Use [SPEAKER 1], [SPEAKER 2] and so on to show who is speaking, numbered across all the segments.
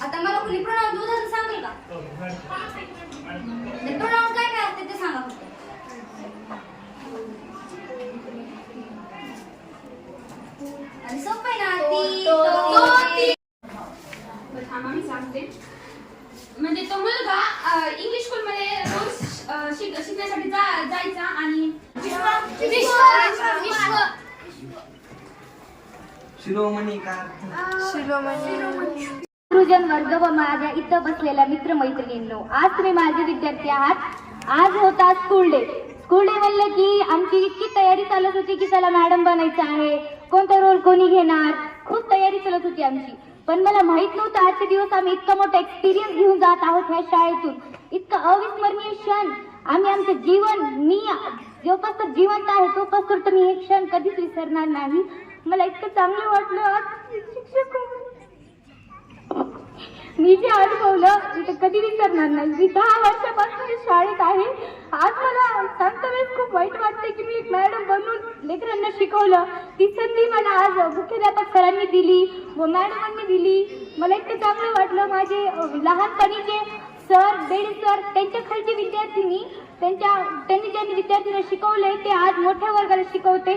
[SPEAKER 1] आता मला कुणी प्रोनाउन उदाहरण सांगेल का? प्रोनाउन काय काय असते ते सांगा फक्त. आणि सोपं आहे ना ती
[SPEAKER 2] थांबा मी सांगते. म्हणजे तो मुलगा इंग्लिश स्कूल मध्ये रोज शिकण्यासाठी जायचा आणि
[SPEAKER 3] शिरोमणी का?
[SPEAKER 1] गुरुजन वर्ग व माझ्या इथं बसलेल्या मित्रमैत्रिणींनो, आज तुम्ही माझे विद्यार्थी आहात. आज होता स्कूल डे. स्कूल डे म्हणलं की आमची इतकी तयारी चालत होती की चला मॅडम बनायचं आहे, कोणता रोल कोणी घेणार, खूप तयारी चालत होती आमची. पण मला माहित नव्हतं आजचे दिवस आम्ही इतका मोठा एक्सपिरियन्स घेऊन जात आहोत ह्या शाळेतून. इतकं अविस्मरणीय क्षण आम्ही आमचं जीवन, मी जोपासत जिवंत आहे तोपासत मी हे क्षण कधीच विसरणार नाही. मला इतकं चांगलं वाटलं आज शिक्षक मी जे अनुभवलं ते कधी विसरणार नाही. मी 10 वर्षापासून शाळेत आहे. आज मला सांगता वेळेस खूप वाईट वाटते की मी एक मॅडम बनून लेकरांना शिकवलं. ती संधी मला आज मुख्याध्यापक सरांनी दिली व मॅडमांनी दिली. मला इतकं चांगलं वाटलं. माझे लहानपणीचे सर, बेडे सर, त्यांच्या खालची विद्यार्थिनी त्यांनी ज्यांनी विद्यार्थ्यांना शिकवले ते आज मोठ्या वर्गाला शिकवते.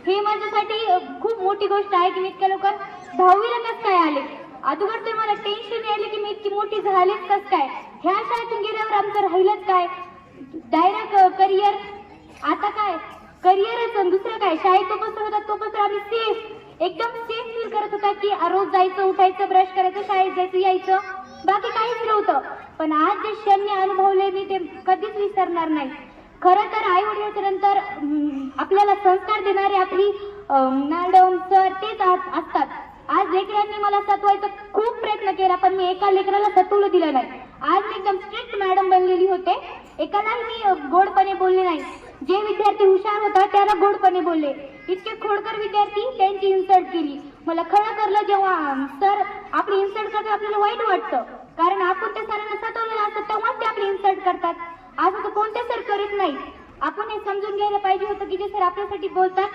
[SPEAKER 1] हे माझ्यासाठी खूप मोठी गोष्ट आहे की मी इतक्या लवकर 10वीला कसं काय आले. अगोदर ते मला टेन्शन यायले की मी इतकी मोठी झालेच कसं काय. ह्या शाळेतून गेल्यावर आमचं राहिलंच काय, डायरेक्ट करिअर. आता काय करिअरच, दुसरं काय. शाळेत तोपासून होता तोपासून आम्ही सेफ, एकदम सेफ फील करत होता की रोज जायचं, उठायचं, ब्रश करायचं, शाळेत जायचं, यायचं, बाकी काहीच नव्हतं. पण आज जे क्षण मी अनुभवले मी ते कधीच विसरणार नाही. खरं तर आई वडिलांच्या नंतर आपल्याला संस्कार देणारे आपली मॅडम, सर तेच असतात. आज लेकरांनी मला सतवायचा खूप प्रयत्न केला पण मी एका लेकराला सतवलं दिलं नाही. आज मी एकदम स्ट्रिक्ट मॅडम बनलेली होते. एकालाही मी गोडपणे बोलले नाही. जे विद्यार्थी हुशार होता त्याला गोडपणे बोलले. इतके खोडकर विद्यार्थी त्यांची इन्सल्ट केली. मला खरं करलं जेव्हा सर आपली इन्सल्ट करतात आपल्याला वाईट वाटतं, कारण आपण त्या सरांना सतवलेलं असतं तेव्हाच ते आपली इन्सल्ट करतात. आज असं कोणते सर करत नाही. आपण हे समजून घ्यायला पाहिजे होतं की जे सर आपल्यासाठी बोलतात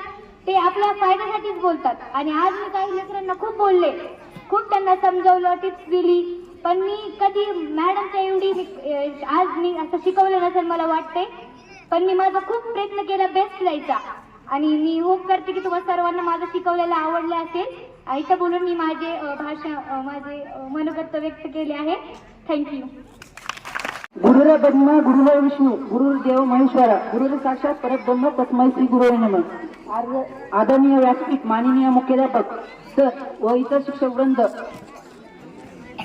[SPEAKER 1] ते आपल्या फायद्यासाठीच बोलतात. आणि आज मी काही लेकरांना खूप बोलले, खूप त्यांना समजवलं, टिप्स दिली, पण मी कधी मॅडमच्या एवढी आज मी असं शिकवलं नसेल मला वाटते. पण मी माझा खूप प्रयत्न केला बेस्ट द्यायचा आणि मी होप करते की तुम्हाला सर्वांना माझं शिकवलेलं आवडलं असेल. इथं बोलून मी माझे माझे मनोगत व्यक्त केले आहे. थँक्यू.
[SPEAKER 4] गुरुर ब्रह्मा गुरुर विष्णू गुरुर्देव महेश्वरा गुरुर साक्षात परब्रह्म तस्मै श्री गुरुवे नमः. आदरणीय व्यासपीठ, माननीय मुख्याध्यापक सर व इतर शिक्षक वृंद,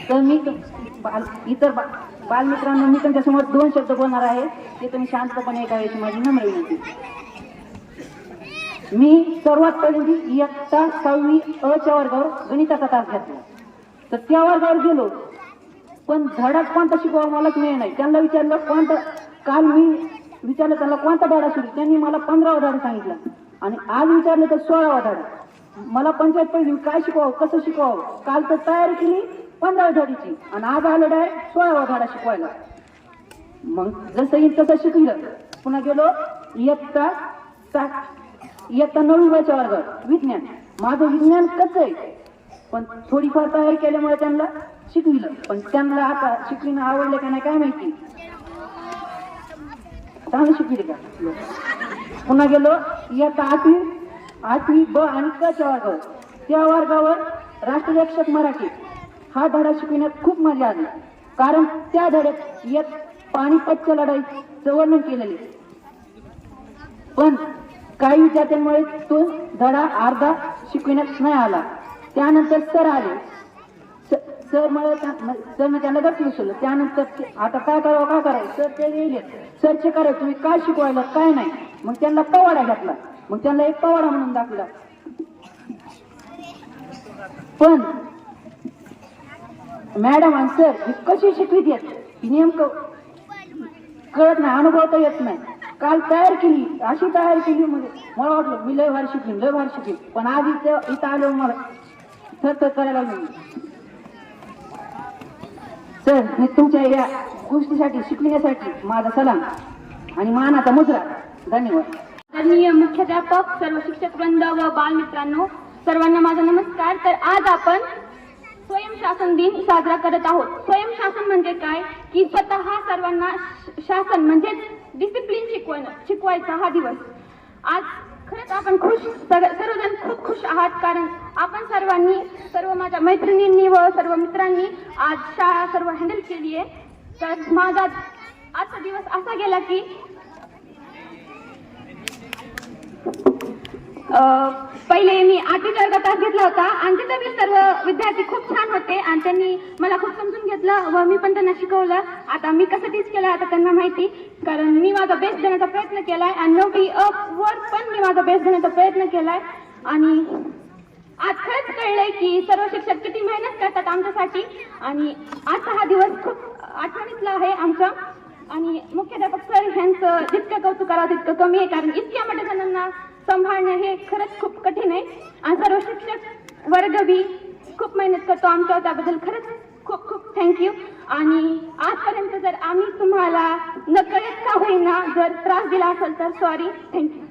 [SPEAKER 4] तर मी इतर बालमित्रांनो मी त्यांच्यासमोर 2 शब्द बोलणार आहे. ते तुम्ही शांतपणे ऐकायची माझी नम्र विनंती. मी सर्वात पहिल्यांदा इयत्ता 6वी अ च्या वर्गावर गणिताचा तास घेतला. तर त्या वर्गावर गेलो पण धडा कोणता शिकवा मलाच मिळे नाही. त्यांना विचारलं कोणता, काल मी विचारलं त्यांना कोणता धडा सुरू, त्यांनी मला 15वा धडा सांगितला आणि आज विचारलं तर 16वा धडा. मला पंचायत पहिली काय शिकवावं, कसं शिकवावं, काल तर तयारी केली 15व्या धडीची आणि आज आलं डायरेक्ट 16वा धडा शिकवायला. मग जसं येईल तसं शिकलं. पुन्हा गेलो इयत्ता 9वीच्या वर्गावर विज्ञान. माझं विज्ञान कसं आहे पण थोडीफार तयारी केल्यामुळे त्यांना शिकविलं, पण त्यांना आता शिकविणं आवडलं का नाही काय माहिती, चांगलं शिकविले का. पुन्हा गेलो इयत्ता 8वी ब आणि क च्या वर्गावर. त्या वर्गावर राष्ट्ररक्षक मराठी हा धडा शिकविण्यात खूप मजा आली, कारण त्या धड्यात पानिपतच्या लढाईचं वर्णन केलेले. पण काही विद्यार्थ्यांमुळे तो धडा अर्धा शिकविण्यात नाही आला. त्यानंतर सर आले. सरनं त्यांना गप्प विसरलं. त्यानंतर आता काय करावं सर ते गेले. सरचे करायचं तुम्ही काय शिकवायला काय नाही. मग त्यांना पवाडा घातला. मग त्यांना एक पवाडा म्हणून दाखवला. पण मॅडम आणि सर ही कशी शिकवित येत नेमकं कळत नाही, अनुभवता येत नाही. काल तयार केली, अशी तयार केली म्हणजे मला वाटलं मी लय भारी शिकली, पण आज इथं आलो मला थर करायला लागलो. सर मी तुमच्या या गोष्टीसाठी शिकविण्यासाठी माझा सलाम आणि मानाचा मुद्रा. धन्यवाद.
[SPEAKER 2] आदरणीय मुख्याध्यापक, सर्व शिक्षक वृंद व बालमित्रांनो, सर्वांना माझा नमस्कार. तर आज आपण
[SPEAKER 1] स्वयंशासन दिन साजरा करत आहोत. स्वयंशासन म्हणजे काय की स्वतः सर्वांना शासन म्हणजे डिसिप्लिन शिकवायचा हा दिवस. आज खरंच आपण सर्वजण खूप खुश आहात कारण आपण सर्व माझ्या मैत्रिणींनी व सर्व मित्रांनी आज शाळा सर्व हँडल केली आहे. तर माझा आजचा दिवस असा गेला की पहिले मी 8वी वर्गात तास घेतला होता आणि तिथे मी सर्व विद्यार्थी खूप छान होते आणि त्यांनी मला खूप समजून घेतलं व मी पण त्यांना शिकवलं. आता मी कसं टीच केलं आता त्यांना माहिती कारण मी माझा बेस्ट देण्याचा प्रयत्न केलाय आणि 9वी वर पण मी माझा बेस्ट देण्याचा प्रयत्न केलाय. आणि आज खरंच कळलंय की सर्व शिक्षक किती मेहनत करतात आमच्यासाठी आणि आजचा हा दिवस खूप आठवणीतला आहे आमचा. आणि मुख्याध्यापक सर ह्यांचं जितकं कौतुक करावं तितकं कमी आहे कारण इतक्या मोठ्या जणांना सांभाळणं हे खरंच खूप कठीण आहे आणि सर्व शिक्षक वर्ग बी खूप मेहनत करतो आमच्यावर त्याबद्दल खरंच खूप खूप थँक्यू. आणि आजपर्यंत जर आम्ही तुम्हाला नकळत का होईना जर त्रास दिला असेल तर सॉरी. थँक्यू.